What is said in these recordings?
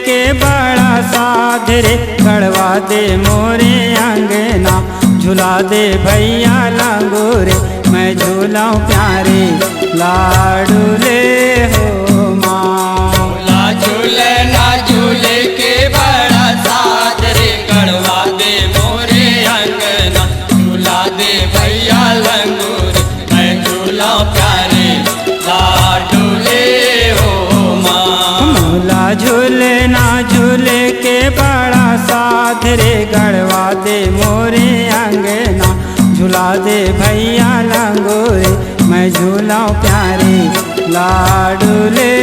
के बड़ा साध रे गड़वा दे मोरे अंगना, झुला दे भैया लंगोरे मैं झूलाऊं प्यारे लाडू ले हो माँ। झूला झूले ना झूले के बड़ा साथ रे गड़वा दे मोरे अंगना, झूला दे भैया लंगूर मैं झूला प्यारे लाडू ले हो माँ। झूला झूले ना झूले के बड़ा साथ रे गड़वा दे मोरे अंगना, झूला दे भैया लंगोरे मैं झूलाऊं प्यारे लाडू ले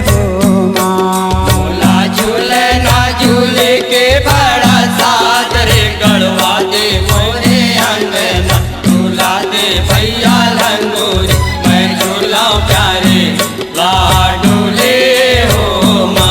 हो माँ। झूला झूले ना झूले के बड़ा साथ रे गड़वा दे मोरे अंगना, झूला दे भैया लंगूर मैं झूला प्यारे लाडू ले हो माँ।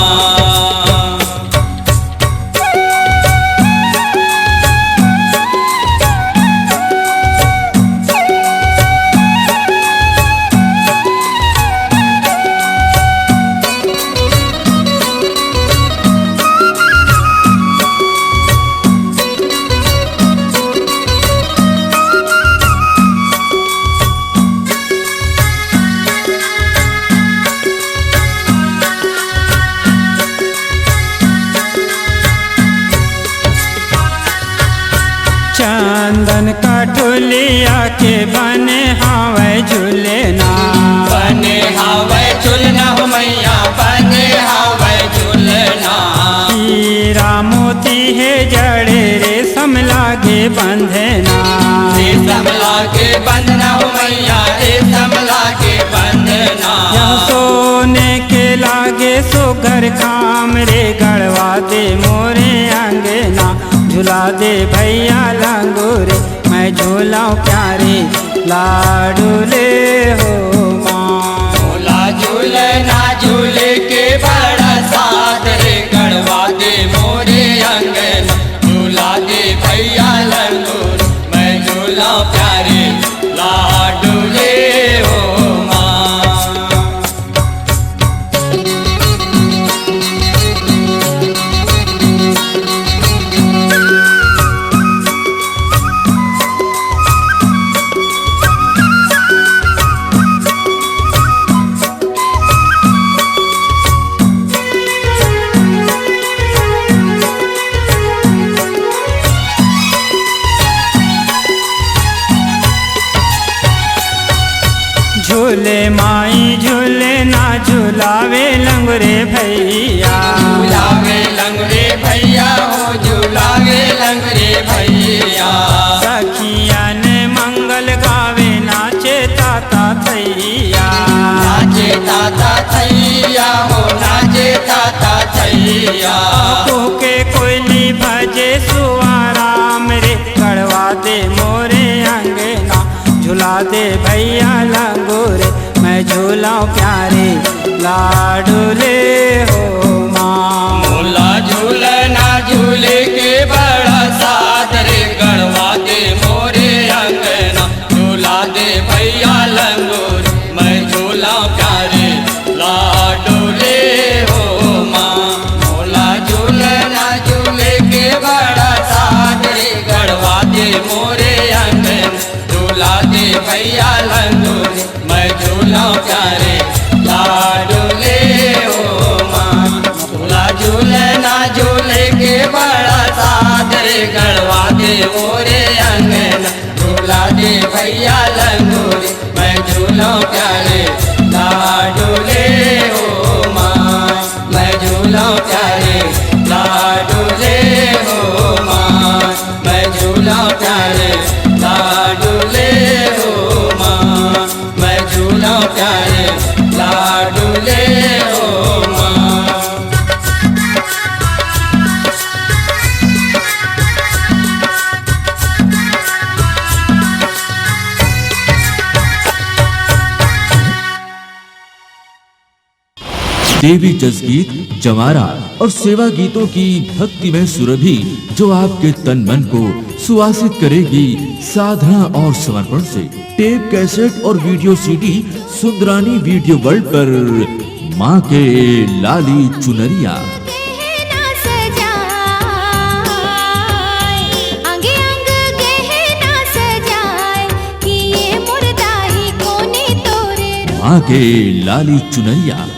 चंदन का ठुलिया के बने हावे झूलेना, बने हावे झूलना हो मैया बने हावे झूलना। हीरा मोती है जड़े रेशम लागे बंधना, रेशम लागे बंधना हो मैया रेशम लागे बंधना। या सोने के लागे सोगर खाम रे गड़वा दे मोरे अंगना, झूला दे भैया लंगोरे मैं झूलाऊं प्यारे लाडू ले हो माँ। झूला झूले ना झूले के बड़ा साथ रे गड़वा दे मोरे अंगना, झूला दे भैया लंगूर मैं झूला प्यारे लाडू ले हो माँ। झूले माई झूले ना झूलावे लंगरे भैया, झूलावे लंगरे भैया हो झूलावे लंगरे भैया। सखिया ने मंगल गावे नाचे ताता थैया, नाचे ताता थैया हो नाचे ताता थैया। के कोयली भजे सुआराम रे गड़वा दे मोरे अंगना, झूला दे भैया लंगोरे मैं झूलाऊं प्यारे लाडू ले हो माँ। झूला झूले ना झूले के बड़ा साथ रे गड़वा दे मोरे अंगना, झूला दे भैया लंगूर मैं झूला प्यारे लाडू ले हो माँ। झूला झूले ना झूले के बड़ा साथ रे गड़वा दे मोरे अंगना, झूला दे भैया लंगूर मैं झूला प्यारे लाडू ले हो माँ। झूला झूले ना झूले के बड़ा साथ रे गड़वा दे मोरे अंगना, झूला दे भैया लंगूर मैं झूला प्यारे लाडू ले हो माँ। मैं झूला प्यारे लाडू ले हो माँ। मैं झूला प्यारे लाडू ले हो माँ। मैं झूला प्यारे लाडू ले हो माँ। देवी जसगीत, जमारा और सेवा गीतों की भक्तिमय सुरभि जो आपके तन मन को सुवासित करेगी साधना और समर्पण से। टेप, कैसेट और video CD Sundarani Video World पर माँ के लाली चुनरिया। माँ के लाली चुनरिया।